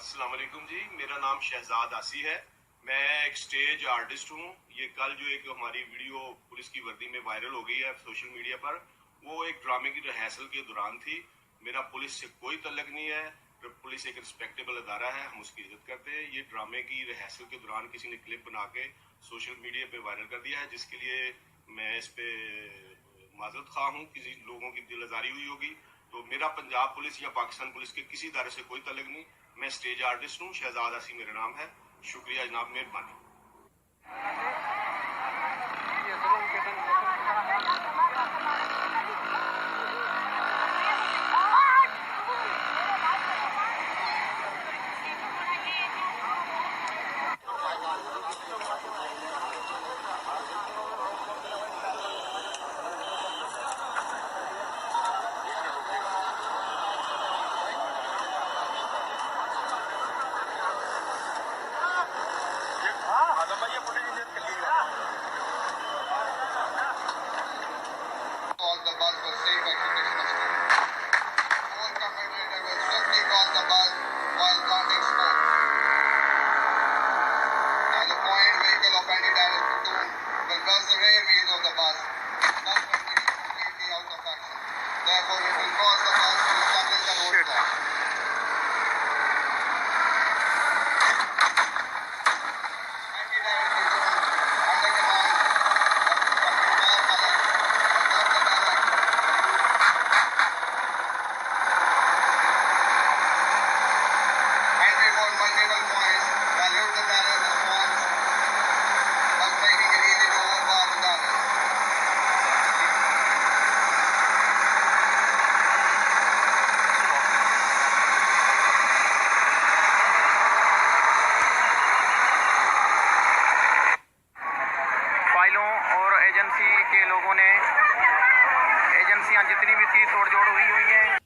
अस्सलाम वालेकुम जी, मेरा नाम शहजाद आसी है। मैं एक स्टेज आर्टिस्ट हूँ। ये कल जो एक हमारी वीडियो पुलिस की वर्दी में वायरल हो गई है सोशल मीडिया पर, वो एक ड्रामे की रिहर्सल के दौरान थी। मेरा पुलिस से कोई तल्लक नहीं है। पुलिस एक रिस्पेक्टेबल अदारा है, हम उसकी इज्जत करते हैं। ये ड्रामे की रिहर्सल के दौरान किसी ने क्लिप बना के सोशल मीडिया पे वायरल कर दिया है, जिसके लिए मैं इस पे माजरत खा हूँ। किसी लोगों की दिल आजारी हुई होगी। तो मेरा पंजाब पुलिस या पाकिस्तान पुलिस के किसी इदारे से कोई तल्लक नहीं। मैं स्टेज आर्टिस्ट हूँ, शहजाद आसी मेरा नाम है। शुक्रिया जनाब, मेहरबानी। फाइलों और एजेंसी के लोगों ने एजेंसियां जितनी भी थी तोड़ जोड़ हुई है।